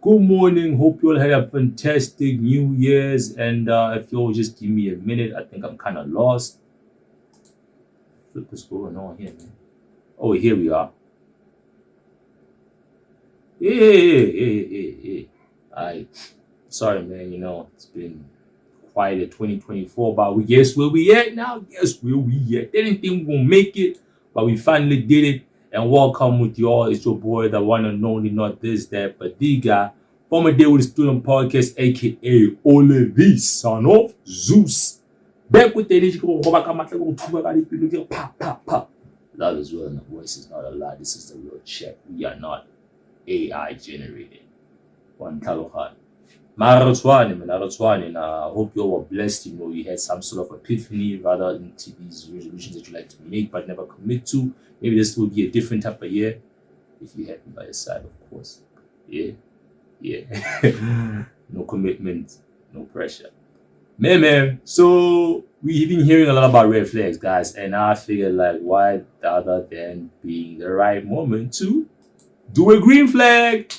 Good morning. Hope you all had a fantastic New Year's. And if you'll just give me a minute, I think I'm kind of lost. What is going on here, man? Oh, here we are. Hey. Sorry, man. It's been quite a 2024, but we guess where we at now. Guess where we at. Didn't think we gonna make it, but we finally did it. And welcome with y'all. It's your boy, the one and only, not this, that, but the guy. From A.D.W.A.S Student Podcast, aka A.D.W.A.S, son of Zeus. Back with the pop. Love is real and the voice is not a lie. This is the real check. We are not AI generated. One Talohan. Maratwani, and I hope you all were blessed. You had some sort of epiphany rather into these resolutions that you like to make but never commit to. Maybe this will be a different type of year. If you have me by your side, of course. Yeah. No commitment, no pressure. Man. So we've been hearing a lot about red flags, guys, and I figured, like, why other than being the right moment to do a green flag?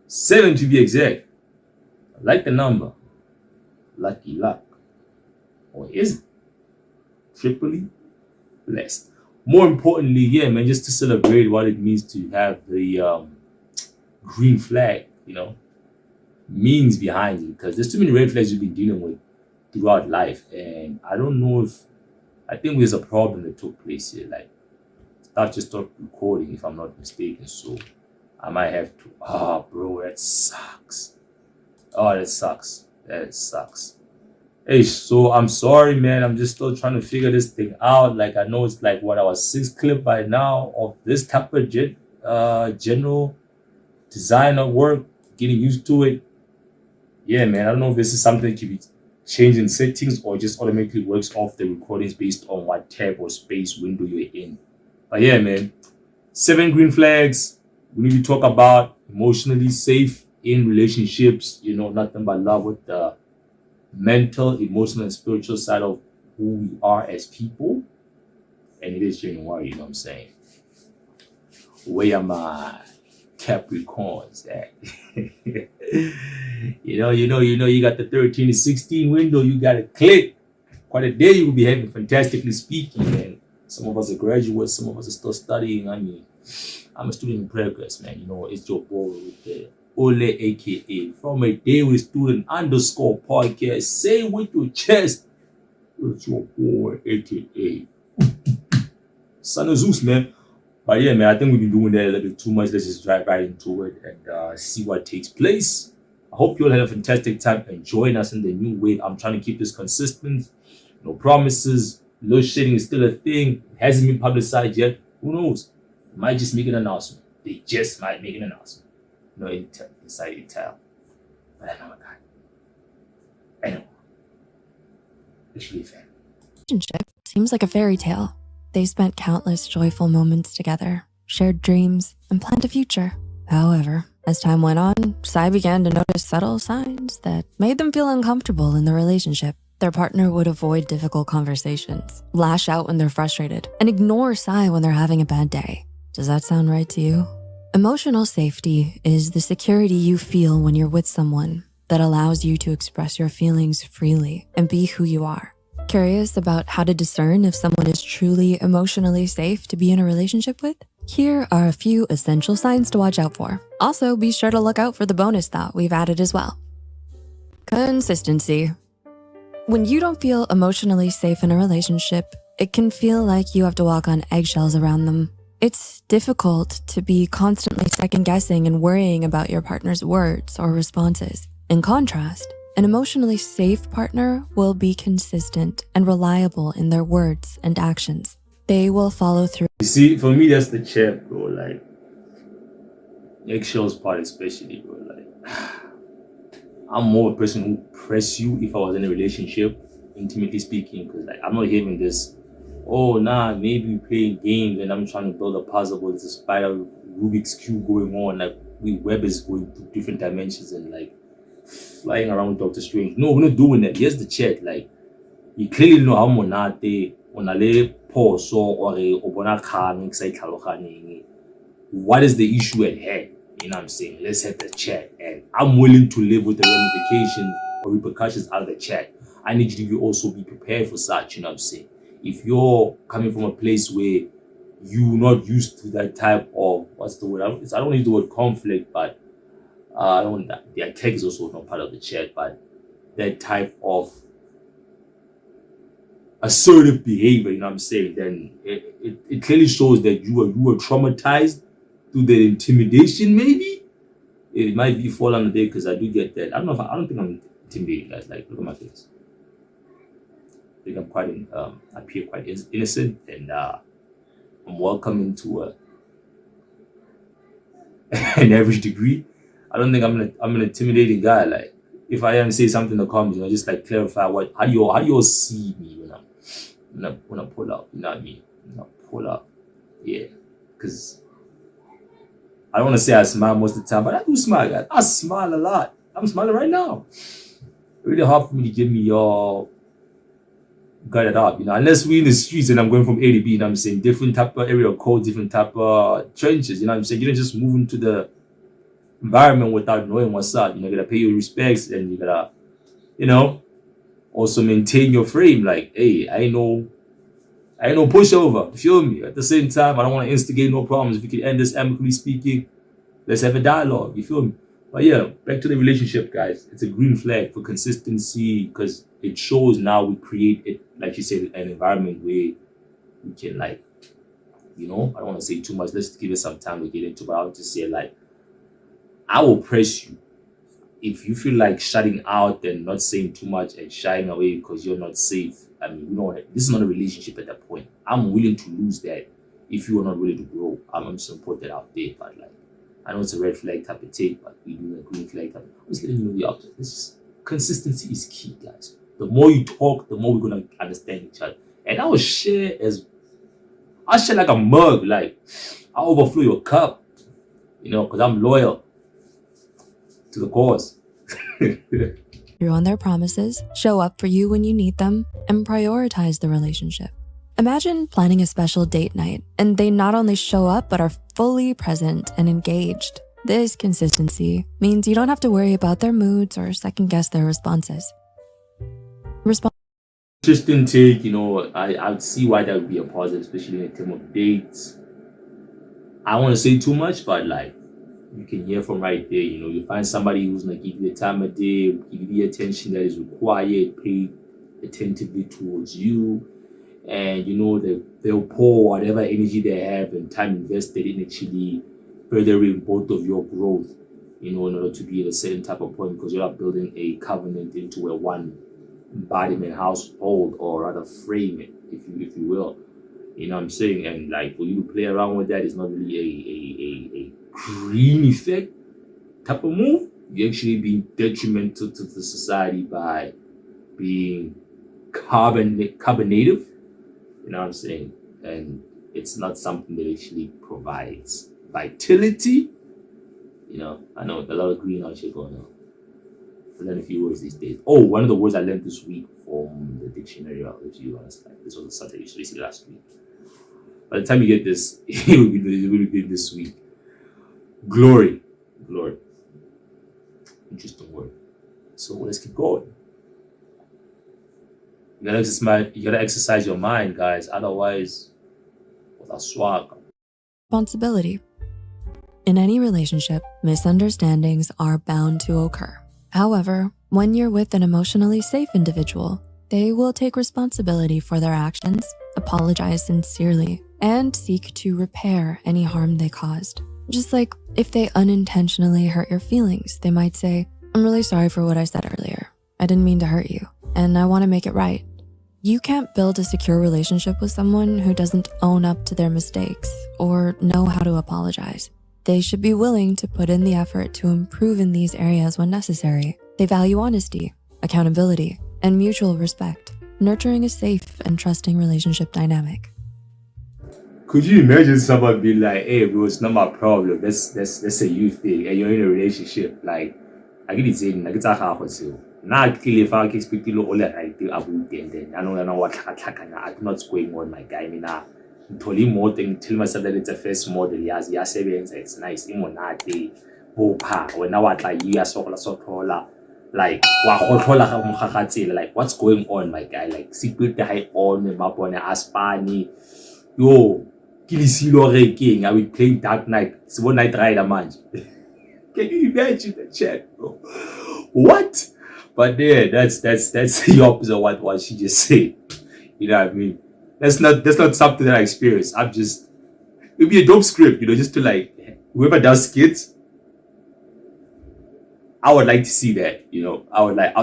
7 to be exact. I like the number. Lucky luck. Or is it? Triply blessed. More importantly, man, just to celebrate what it means to have the green flag, means behind it. Because there's too many red flags you've been dealing with throughout life. And I think there's a problem that took place here. Like, start recording if I'm not mistaken. So I might have to. Bro, that sucks. That sucks. Hey, so I'm sorry, man. I'm just still trying to figure this thing out. Like, I know it's like our 6th clip by now of this type of general designer work, getting used to it. Yeah, man. I don't know if this is something that can be changed in settings or just automatically works off the recordings based on what tab or space window you're in. But yeah, man. 7 green flags we need to talk about. Emotionally safe in relationships, nothing but love with the mental, emotional, and spiritual side of who we are as people. And it is January, you know what I'm saying? Where are my Capricorns at? You got the 13 to 16 window, you got to click. Quite a day you will be having, fantastically speaking, man. Some of us are graduates, some of us are still studying. I mean, I'm a student in progress, man. It's your boy with the Ole, aka from A.D.W.A.S Student _ podcast. Say with your chest, it's your boy, aka Son of Zeus, man. But yeah, man, I think we've been doing that a little bit too much. Let's just dive right into it and see what takes place. I hope you all had a fantastic time enjoying us in the new wave. I'm trying to keep this consistent. No promises. Load shedding is still a thing. It hasn't been publicized yet. Who knows? They might just make an announcement. They just might make an announcement. No inside tell. But I know a guy. I know. It's really fair. Relationship seems like a fairy tale. They spent countless joyful moments together, shared dreams, and planned a future. However, as time went on, Sai began to notice subtle signs that made them feel uncomfortable in the relationship. Their partner would avoid difficult conversations, lash out when they're frustrated, and ignore Sai when they're having a bad day. Does that sound right to you? Emotional safety is the security you feel when you're with someone that allows you to express your feelings freely and be who you are. Curious about how to discern if someone is truly emotionally safe to be in a relationship with? Here are a few essential signs to watch out for. Also, be sure to look out for the bonus thought we've added as well. Consistency. When you don't feel emotionally safe in a relationship, it can feel like you have to walk on eggshells around them. It's difficult to be constantly second-guessing and worrying about your partner's words or responses. In contrast, an emotionally safe partner will be consistent and reliable in their words and actions. They will follow through. You see, for me, that's the chip, bro. Like, eggshells part especially, bro. Like, I'm more a person who press you if I was in a relationship, intimately speaking, because like I'm not having this, maybe we're playing games and I'm trying to build a puzzle with a spider Rubik's Cube going on. Like, web is going through different dimensions and like flying around with Doctor Strange. No, we're not doing that. Here's the chat. Like, you clearly know how monate onale poso or obona kang excited. What is the issue at hand? You know what I'm saying? Let's have the chat. And I'm willing to live with the ramifications or repercussions out of the chat. I need you to also be prepared for such, you know what I'm saying? If you're coming from a place where you're not used to that type of, what's the word? I don't want to use the word conflict, but I don't want the attack is also not part of the chat, but that type of assertive behavior, you know what I'm saying, then it clearly shows that you were traumatized through the intimidation, maybe. It might be fall under there because I do get that. I don't think I'm intimidated, guys. Like, look at my face. I think I'm quite appear quite innocent, and I'm welcome into an average degree. I don't think I'm an intimidating guy. Like, if I am say something in the comments, just like clarify how do you all see me when I pull up, you know what I mean? When I pull up, yeah, because I don't want to say I smile most of the time, but I do smile, guys. I smile a lot. I'm smiling right now. Really hard for me to give me all gut it up, unless we in the streets and I'm going from A to B, you know what I'm saying? Different type of area code, different type of trenches, you know what I'm saying? You don't just move into the environment without knowing what's up. You gotta pay your respects, and you gotta, also maintain your frame. Like, hey, I ain't no pushover. You feel me? At the same time, I don't want to instigate no problems. If you can end this amicably speaking, let's have a dialogue. You feel me? But yeah, back to the relationship, guys. It's a green flag for consistency because it shows now we create it, like you said, an environment where we can, like, I don't want to say too much. Let's give it some time to get into, but I'll just say, like, I will press you. If you feel like shutting out and not saying too much and shying away because you're not safe, I mean, this is not a relationship at that point. I'm willing to lose that if you are not willing to grow. I'm just gonna put that out there, but like, I know it's a red flag type of take, but we do a green flag type. I'm just letting you know the opposite. Consistency is key, guys. The more you talk, the more we're gonna understand each other. And I will share like a mug, like I overflow your cup, because I'm loyal to the cause. Through on their promises, show up for you when you need them, and prioritize the relationship. Imagine planning a special date night, and they not only show up, but are fully present and engaged. This consistency means you don't have to worry about their moods or second guess their responses. Interesting take, I would see why that would be a positive, especially in terms of dates. I don't want to say too much, but like, you can hear from right there, you find somebody who's gonna give you the time of day, give you the attention that is required, pay attentively towards you, and they'll pour whatever energy they have and time invested in actually furthering both of your growth, in order to be at a certain type of point, because you're not building a covenant into a one embodiment household, or rather frame it, if you will. You know what I'm saying? And like, for you to play around with that is not really a green effect type of move. You're actually being detrimental to the society by being carbonative. You know what I'm saying? And it's not something that actually provides vitality. I know a lot of green out here going on. I learned a few words these days. Oh, one of the words I learned this week from the dictionary, I'll let you understand. This was a Saturday, so basically last week. By the time you get this, it will be this week. Glory. Interesting word. So let's keep going. You gotta exercise your mind, guys. Otherwise, without swag. Responsibility. In any relationship, misunderstandings are bound to occur. However, when you're with an emotionally safe individual, they will take responsibility for their actions, apologize sincerely, and seek to repair any harm they caused. Just like if they unintentionally hurt your feelings, they might say, "I'm really sorry for what I said earlier. I didn't mean to hurt you, and I want to make it right." You can't build a secure relationship with someone who doesn't own up to their mistakes or know how to apologize. They should be willing to put in the effort to improve in these areas when necessary. They value honesty, accountability, and mutual respect, nurturing a safe and trusting relationship dynamic. Could you imagine someone being like, "Hey, bro, it's not my problem. That's a you thing, and you're in a relationship." Like, I get it saying, like, it's a half or so. Now, clearly, if I can expect you to all that, I do about then I know what I do not going on, my guy. I mean, I'm telling more thing, tell myself that it's a first model. Yes, it's nice. bopha wena wa tla ya sokola like wa khotlola ga mogagatsela like what's going on my guy like secret high on mapone aspani yo kilisilo re king I will play Dark Knight so Night Rider manje. Can you imagine the chat, bro? What? But yeah, that's the opposite of what she just said. You know what I mean? That's not something that I experienced. It'd be a dope script, you know, just to like whoever does skits. I would like to see that, you know. I'd like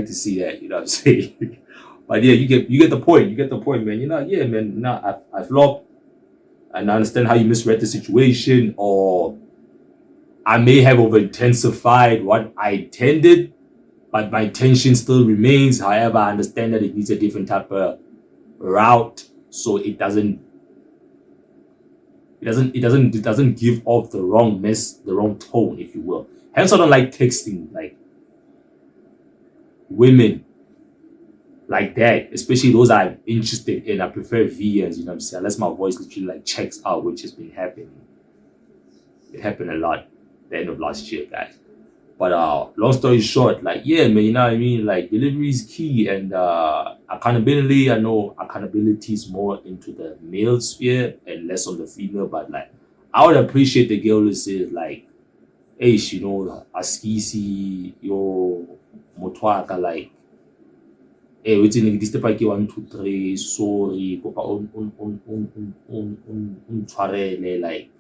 to see that, you know what I'm saying? But yeah, you get the point. You get the point, man. You know, yeah, man. Nah, I flopped, and I understand how you misread the situation, or I may have over intensified what I intended, but my intention still remains. However, I understand that it needs a different type of route, so it doesn't give off the wrong tone, if you will. Hence, I don't like texting like women like that, especially those I'm interested in. I prefer VNs, you know what I'm saying? Unless my voice literally like checks out, which has been happening. It happened a lot the end of last year, guys. But long story short, like yeah, man, you know what I mean? Like delivery is key, and accountability. I know accountability is more into the male sphere and less on the female, but like I would appreciate the girl who says like, hey, you know, askisi yo motwaka like, hey, what's in this step like 1, 2, 3, sorry, kopa un tshwarele like.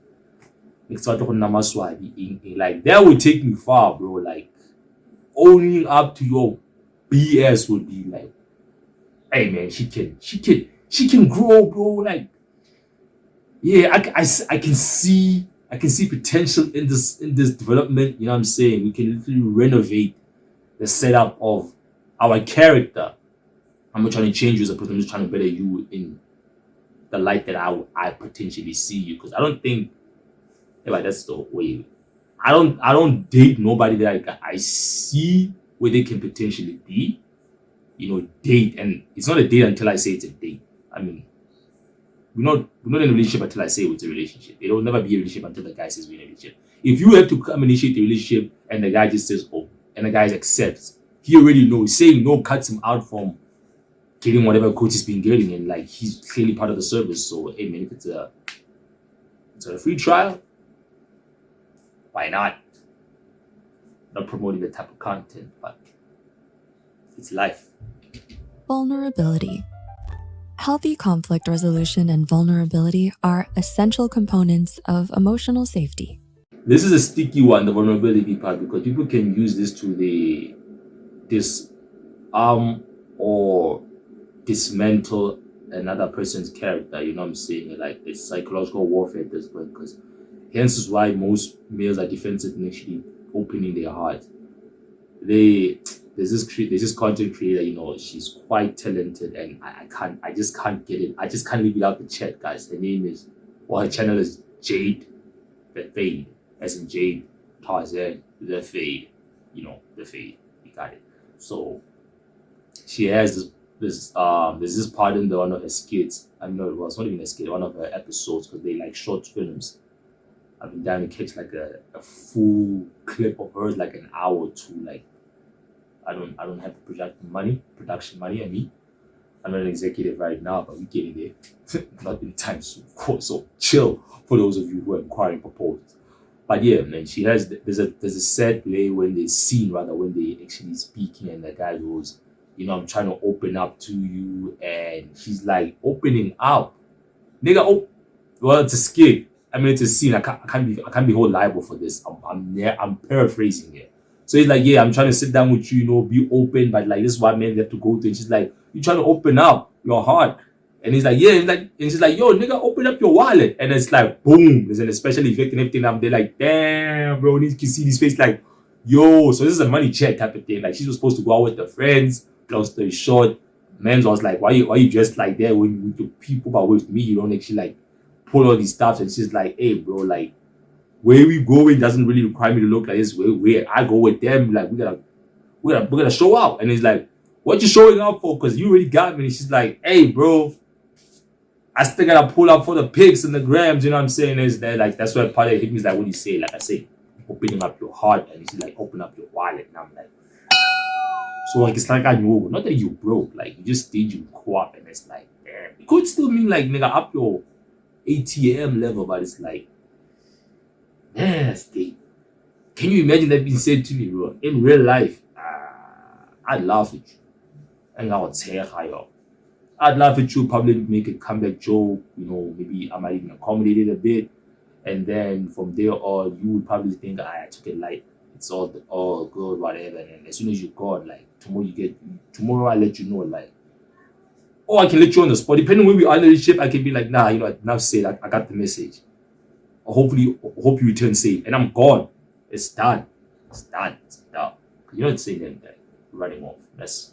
Like that would take me far, bro. Like owning up to your BS would be like, hey man, she can grow, bro. Like, yeah, I can see potential in this development. You know what I'm saying? We can literally renovate the setup of our character. I'm not trying to change you as a person. I'm just trying to better you in the light that I potentially see you. Because I don't think. Yeah, but that's the way. I don't date nobody that I see where they can potentially be. You know, date, and it's not a date until I say it's a date. I mean, we're not in a relationship until I say it's a relationship. It'll never be a relationship until the guy says we're in a relationship. If you have to come initiate the relationship and the guy just says oh, and the guy accepts, he already knows. Saying no cuts him out from getting whatever coach he's been getting, and like he's clearly part of the service. So hey man, if it's a free trial, why not? Not promoting the type of content, but it's life. Vulnerability. Healthy conflict resolution and vulnerability are essential components of emotional safety. This is a sticky one, the vulnerability part, because people can use this to disarm or dismantle another person's character. You know what I'm saying? Like it's psychological warfare at this point, because hence is why most males are defensive in actually opening their heart. There's this content creator, you know, she's quite talented, and I just can't get it. I just can't leave it out the chat, guys. Her name is, well, her channel is Jade the Fade, as in Jade Tarzan the Fade, you know, the Fade. You got it. So she has there's this part in one of her skits. I know it was not even a skit, one of her episodes, because they like short films. I've been down to catch like a full clip of hers, like an hour or two. Like I don't have the production money. I mean, I'm not an executive right now, but we're getting there. Not in time soon, of course. So chill for those of you who are inquiring proposals. But yeah, man, she has there's a set play when they scene rather when they actually speaking, and the guy goes, you know, I'm trying to open up to you, and she's like opening up, nigga. Oh, well, it's a skit. I mean, it's a scene. I can't be held liable for this. I'm paraphrasing here. So he's like, yeah, I'm trying to sit down with you, you know, be open, but like this is what men have to go through. And she's like, you trying to open up your heart? And he's like, yeah, and she's like, yo, nigga, open up your wallet. And it's like, boom, there's an special effect and everything. They're like, damn, bro, you can see his face, like, yo. So this is a money check type of thing. Like, she was supposed to go out with her friends. Long story short, men's was like, why you just like that when you with your people, but with me, you don't actually like pull all these stuff. And she's like, hey, bro, like, where we going doesn't really require me to look like this. Where I go with them, like we're gonna show out. And he's like, what you showing out for? Because you already got me. And she's like, hey, bro, I still gotta pull up for the pics and the grams. You know what I'm saying? Is that like that's why part of it hit me is like when you say, like I say, opening up your heart and you like open up your wallet. And I'm like, so like it's like I know, not that you broke, like you just did you co-op and it's like, damn. It could still mean like nigga up your ATM level, but it's like, man, that's deep. Can you imagine that being said to me, bro? In real life, I'd laugh at you. And I would say higher. I'd laugh at you, probably make a comeback joke, maybe I might even accommodate it a bit. And then from there on, you would probably think I took it light. It's all good, whatever. And as soon as you're gone, like tomorrow I let you know, like, or I can let you on the spot. Depending on where we are in the relationship, I can be like, nah, enough said, I got the message. Hopefully, hope you return safe. And I'm gone. It's done. It's done. It's done. You're not saying anything. Running off. That's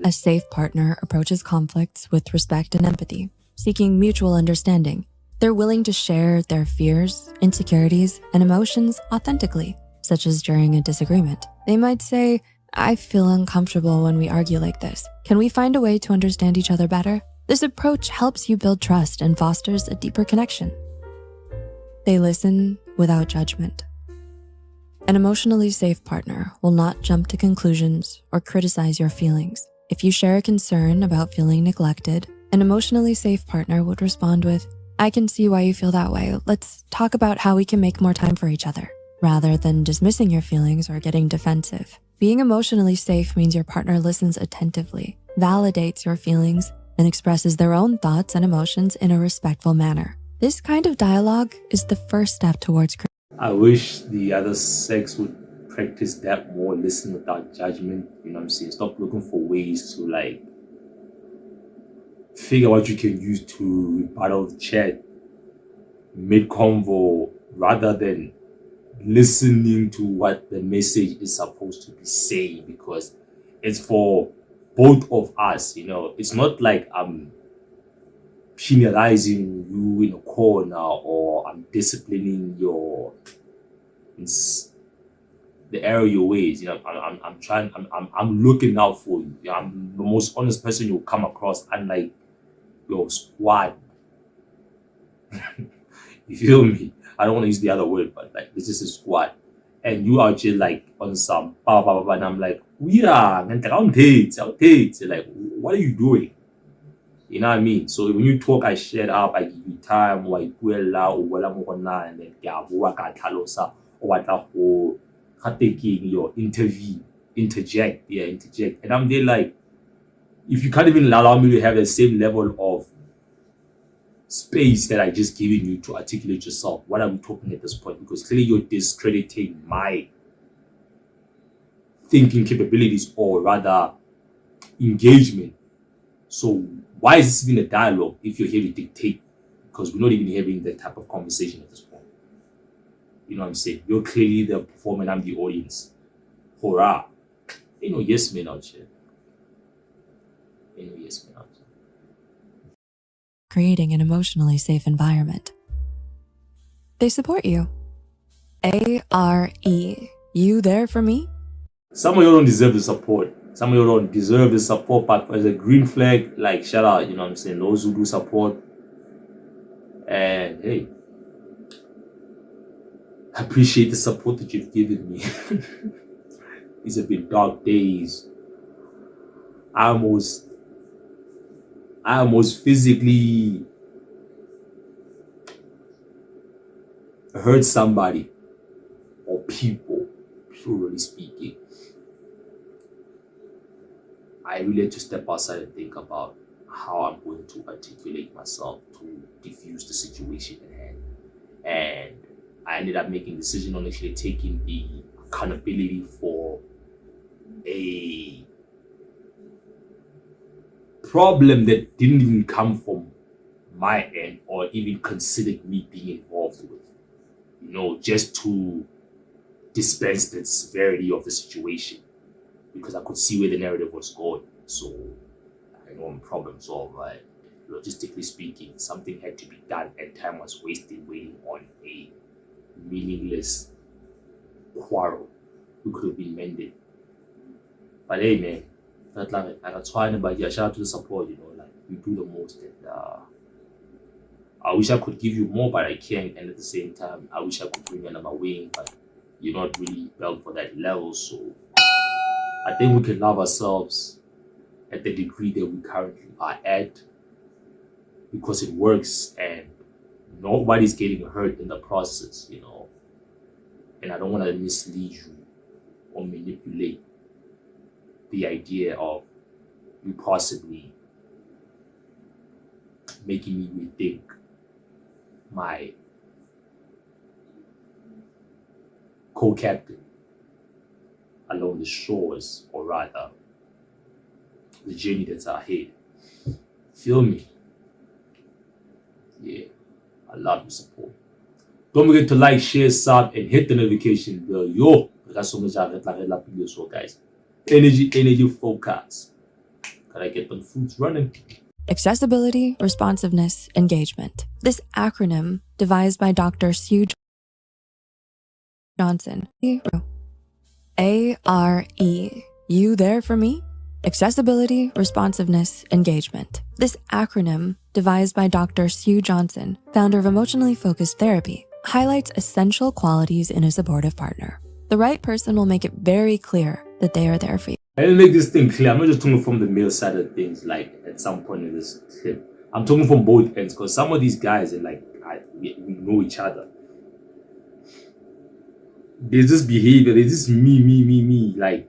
A safe partner approaches conflicts with respect and empathy, seeking mutual understanding. They're willing to share their fears, insecurities, and emotions authentically, such as during a disagreement. They might say, I feel uncomfortable when we argue like this. Can we find a way to understand each other better? This approach helps you build trust and fosters a deeper connection. They listen without judgment. An emotionally safe partner will not jump to conclusions or criticize your feelings. If you share a concern about feeling neglected, an emotionally safe partner would respond with, I can see why you feel that way. Let's talk about how we can make more time for each other, rather than dismissing your feelings or getting defensive. Being emotionally safe means your partner listens attentively, validates your feelings, and expresses their own thoughts and emotions in a respectful manner. This kind of dialogue is the first step towards I wish the other sex would practice that more, listen without judgment, you know what I'm saying? Stop looking for ways to like figure what you can use to rebuttal the chat mid-convo rather than listening to what the message is supposed to be saying, because it's for both of us, It's not like I'm penalizing you in a corner or I'm disciplining the area of your ways. I'm looking out for you. I'm the most honest person you'll come across, unlike your squad. You feel me? I don't want to use the other word, but like this is a squad. And you are just like on some blah blah blah, and I'm like, I'll take. Like, what are you doing? You know what I mean? So when you talk, I shut up, I give you time, or I and then taking your interject. And I'm there like, if you can't even allow me to have the same level of space that I just given you to articulate yourself, what are we talking at this point? Because clearly you're discrediting my thinking capabilities, or rather engagement. So why is this even a dialogue if you're here to dictate? Because we're not even having that type of conversation at this point. You know what I'm saying? You're clearly the performer and I'm the audience. Hurrah. Ain't no yes men out here. creating an emotionally safe environment. They support you. A-R-E. You there for me? Some of you don't deserve the support. Some of you don't deserve the support, but as a green flag, like, shout out, you know what I'm saying? Those who do support. And hey, I appreciate the support that you've given me. These have been dark days. I almost physically hurt somebody or people, plurally speaking. I really had to step outside and think about how I'm going to articulate myself to diffuse the situation at hand. And I ended up making a decision on actually taking the accountability for a problem that didn't even come from my end or even considered me being involved with, just to dispense the severity of the situation, because I could see where the narrative was going. So I know I'm problem solved, right? Logistically speaking, something had to be done and time was wasted waiting on a meaningless quarrel who could have been mended. But hey man, not like I got trying, but yeah, shout out to the support, like we do the most, and I wish I could give you more, but I can't. And at the same time, I wish I could bring you under my wing, but you're not really built for that level. So I think we can love ourselves at the degree that we currently are at because it works and nobody's getting hurt in the process, And I don't want to mislead you or manipulate the idea of you possibly making me rethink my co-captain along the shores, or rather, the journey that's ahead. Feel me? Yeah, I love your support. Don't forget to like, share, sub, and hit the notification bell. Yo, that's so much so guys. Energy, focus. Can I get them fruits running? Accessibility, responsiveness, engagement. This acronym, devised by Dr. Sue Johnson. A-R-E. You there for me? Accessibility, responsiveness, engagement. This acronym, devised by Dr. Sue Johnson, founder of emotionally focused therapy, highlights essential qualities in a supportive partner. The right person will make it very clear that they are there for you. I will make this thing clear. I'm not just talking from the male side of things, like at some point in this clip. I'm talking from both ends because some of these guys are like, we know each other. There's this behavior, there's this me, like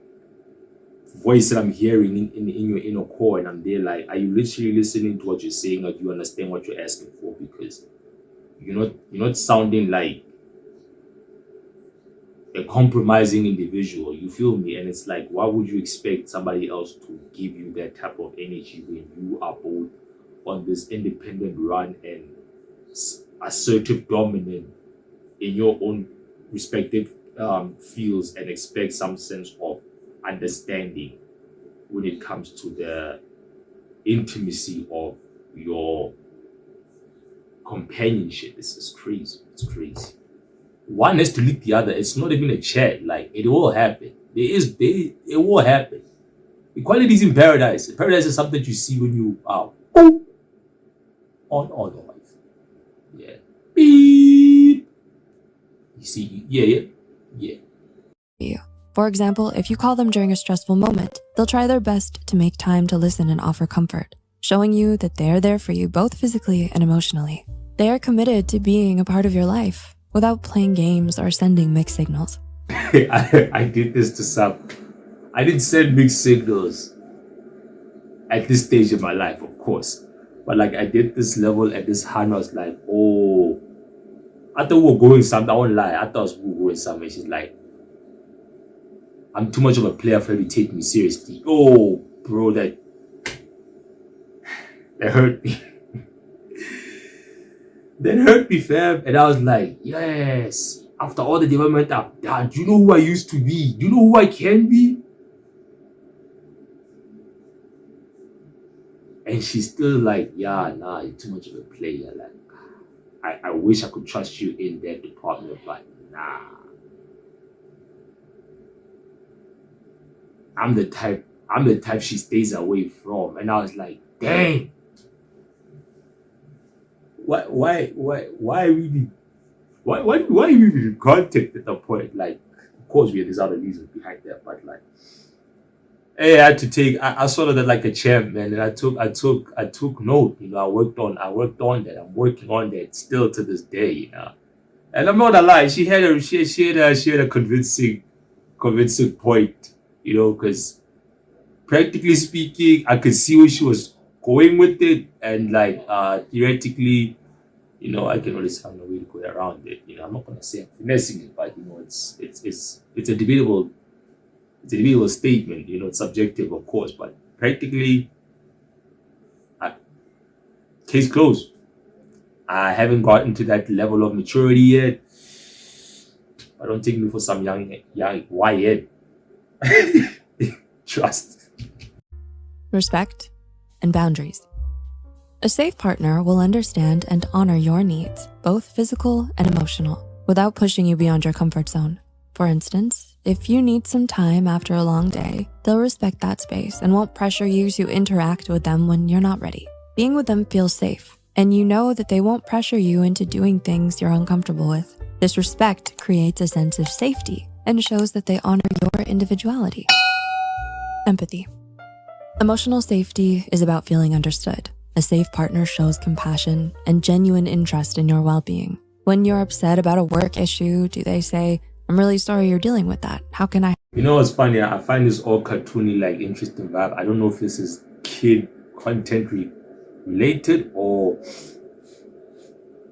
voice that I'm hearing in your inner core, and I'm there like, are you literally listening to what you're saying, or do you understand what you're asking for? Because you're not sounding like a compromising individual, you feel me? And it's like, why would you expect somebody else to give you that type of energy when you are both on this independent run and assertive dominant in your own respective fields, and expect some sense of understanding when it comes to the intimacy of your companionship? This is crazy. It's crazy. One has to lead the other. It's not even a chat. Like, it will happen. It will happen. Equality is in paradise. Paradise is something that you see when you are on the wife. Yeah. Beep. You see, yeah. For example, if you call them during a stressful moment, they'll try their best to make time to listen and offer comfort, showing you that they're there for you both physically and emotionally. They are committed to being a part of your life without playing games or sending mixed signals. I did this to some. I didn't send mixed signals at this stage of my life, of course. But like, I did this level at this hand. I was like, oh, I thought we were going somewhere. I won't lie. I thought we were going somewhere. She's like, I'm too much of a player for her to take me seriously. Oh, bro, that hurt me. That hurt me, fam. And I was like, yes. After all the development I've done, do you know who I used to be? Do you know who I can be? And she's still like, yeah, nah, you're too much of a player. Like, I wish I could trust you in that department, but nah. I'm the type she stays away from. And I was like, dang. Why we contact at the point? Like, of course there's other reasons behind that, but like, hey, I had to take. I saw that like a champ, man, and I took note. I worked on that. I'm working on that still to this day. And I'm not gonna lie, she had a convincing point. Because practically speaking, I could see where she was going with it, and like theoretically, I can always find a way to go around it. I'm not gonna say I'm finessing it, but it's a debatable statement. It's subjective, of course, but practically, case closed. I haven't gotten to that level of maturity yet. I don't take me for some young YN. Trust. Respect and boundaries. A safe partner will understand and honor your needs, both physical and emotional, without pushing you beyond your comfort zone. For instance, if you need some time after a long day, they'll respect that space and won't pressure you to interact with them when you're not ready. Being with them feels safe, and you know that they won't pressure you into doing things you're uncomfortable with. This respect creates a sense of safety and shows that they honor your individuality. Empathy. Emotional safety is about feeling understood. A safe partner shows compassion and genuine interest in your well-being. When you're upset about a work issue, do they say, "I'm really sorry you're dealing with that. How can I?" You know what's funny? I find this all cartoony, like interesting vibe. I don't know if this is kid content related or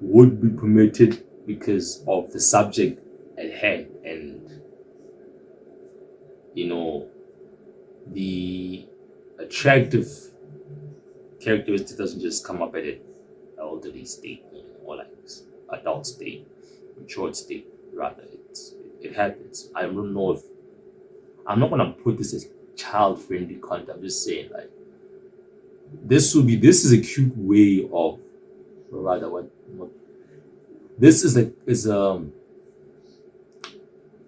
would be permitted because of the subject at hand, and the attractive characteristic doesn't just come up at an elderly state or like adult state, matured state. Rather, it happens. I don't know if I'm not gonna put this as child-friendly content. I'm just saying, like, this is a cute way of, or rather, what this is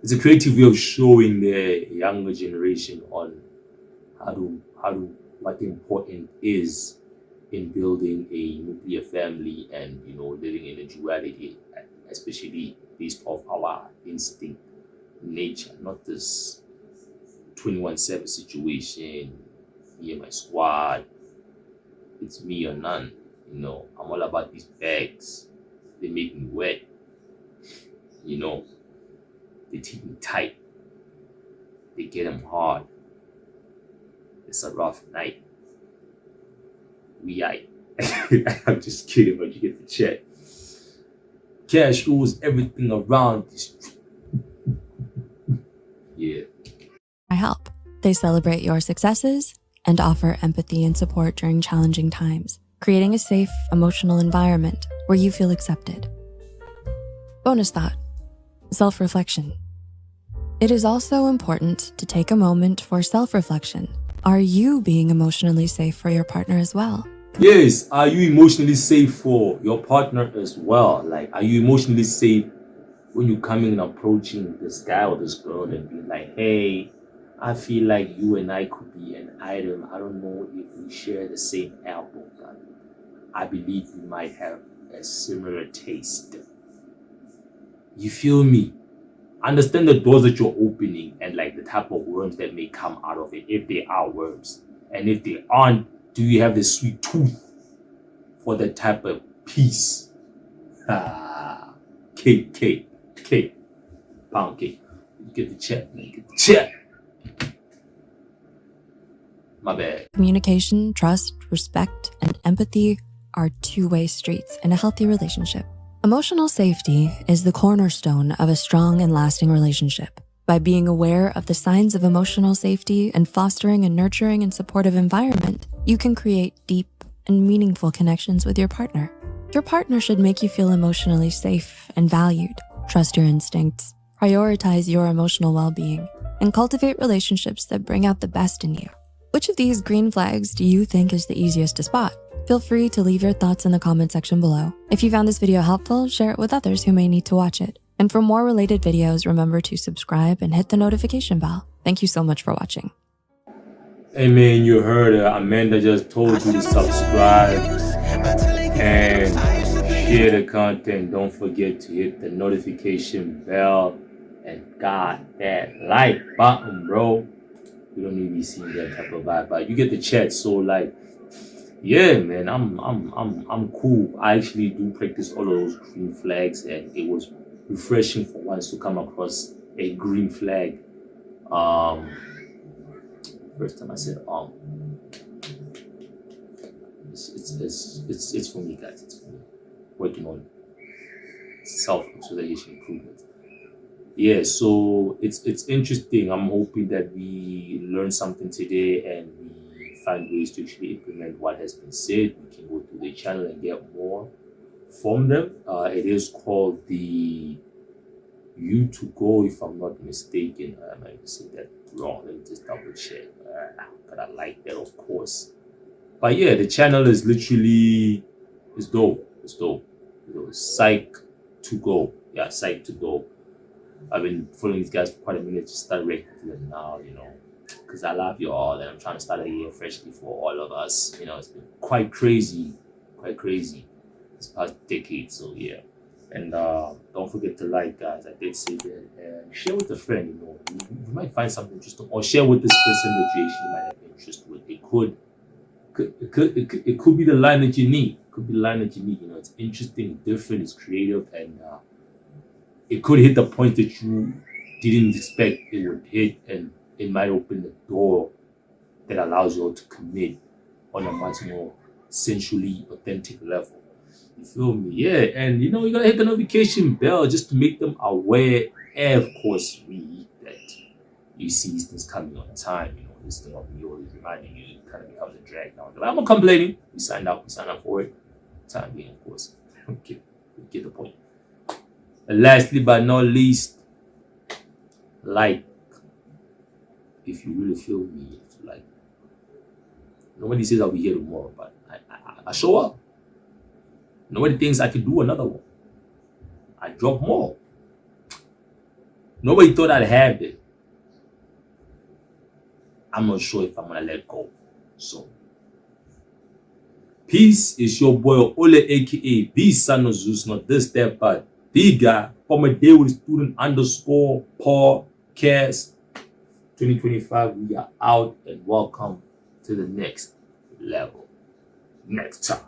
it's a creative way of showing the younger generation on what important is in building a nuclear family and living in a duality, especially based off our instinct nature, not this 21/7 situation, me and my squad, it's me or none. I'm all about these bags. They make me wet. They keep me tight. They get them hard. It's a rough night. I'm just kidding, but you get the check. Cash rules everything around this. Yeah. I help. They celebrate your successes and offer empathy and support during challenging times, creating a safe, emotional environment where you feel accepted. Bonus thought: self-reflection. It is also important to take a moment for self-reflection. Are you being emotionally safe for your partner as well? Yes, are you emotionally safe for your partner as well? Like, are you emotionally safe when you coming and approaching this guy or this girl and being like, "Hey, I feel like you and I could be an item. I don't know if we share the same apple, but I believe we might have a similar taste." You feel me? Understand the doors that you're opening and like the type of worms that may come out of it, if they are worms. And if they aren't, do you have the sweet tooth for that type of piece? Cake, pound cake. You get the check, man. Get the check. My bad. Communication, trust, respect, and empathy are two-way streets in a healthy relationship. Emotional safety is the cornerstone of a strong and lasting relationship. By being aware of the signs of emotional safety and fostering a nurturing and supportive environment, you can create deep and meaningful connections with your partner. Your partner should make you feel emotionally safe and valued. Trust your instincts, prioritize your emotional well-being, and cultivate relationships that bring out the best in you. Which of these green flags do you think is the easiest to spot? Feel free to leave your thoughts in the comment section below. If you found this video helpful, share it with others who may need to watch it. And for more related videos, remember to subscribe and hit the notification bell. Thank you so much for watching. Hey man, you heard her. Amanda just told you to subscribe and share the content. Don't forget to hit the notification bell and that like button, bro. You don't need to be seeing that type of vibe, but you get the chat. So like, yeah, man, I'm cool. I actually do practice all of those green flags, and it was refreshing for once to come across a green flag. First time I said it's for me, guys. It's for me. Working on self-consolidation improvement. Yeah, so it's interesting. I'm hoping that we learn something today and we find ways to actually implement what has been said. We can go to the channel and get more from them. It is called the U2Go, if I'm not mistaken. I might say that wrong. Let me just double check. But I like that, of course. But yeah, the channel is literally dope. It's dope. Psych to go. Yeah, Psych to go. I've been following these guys for quite a minute. Just start reacting to them now, because I love you all and I'm trying to start a year freshly for all of us. It's been quite crazy. this past decade. So yeah. And don't forget to like, guys. I did say that. And share with a friend. You know, you might find something interesting, or share with this person that you actually might have interest with. It could be the line that you need. It could be the line that you need. You know, it's interesting, different, it's creative, and it could hit the point that you didn't expect it would hit, and it might open the door that allows you all to commit on a much more sensually authentic level. You feel me? Yeah, and you know, you gotta hit the notification bell just to make them aware. And of course, that you see these things coming on time. You know, this thing of me always reminding you, it kind of becomes a drag now. But I'm not complaining. We signed up for it. Time being, of course. Okay, we get the point. And lastly, but not least, like, if you really feel me, like, nobody says I'll be here tomorrow, but I show up. Nobody thinks I could do another one. I drop more. Nobody thought I'd have it. I'm not sure if I'm gonna let go. So, peace. Is your boy Ole, aka the son of Zeus, not this, that, but the guy. From a day with student _ podcast 2025. We are out, and welcome to the next level. Next time.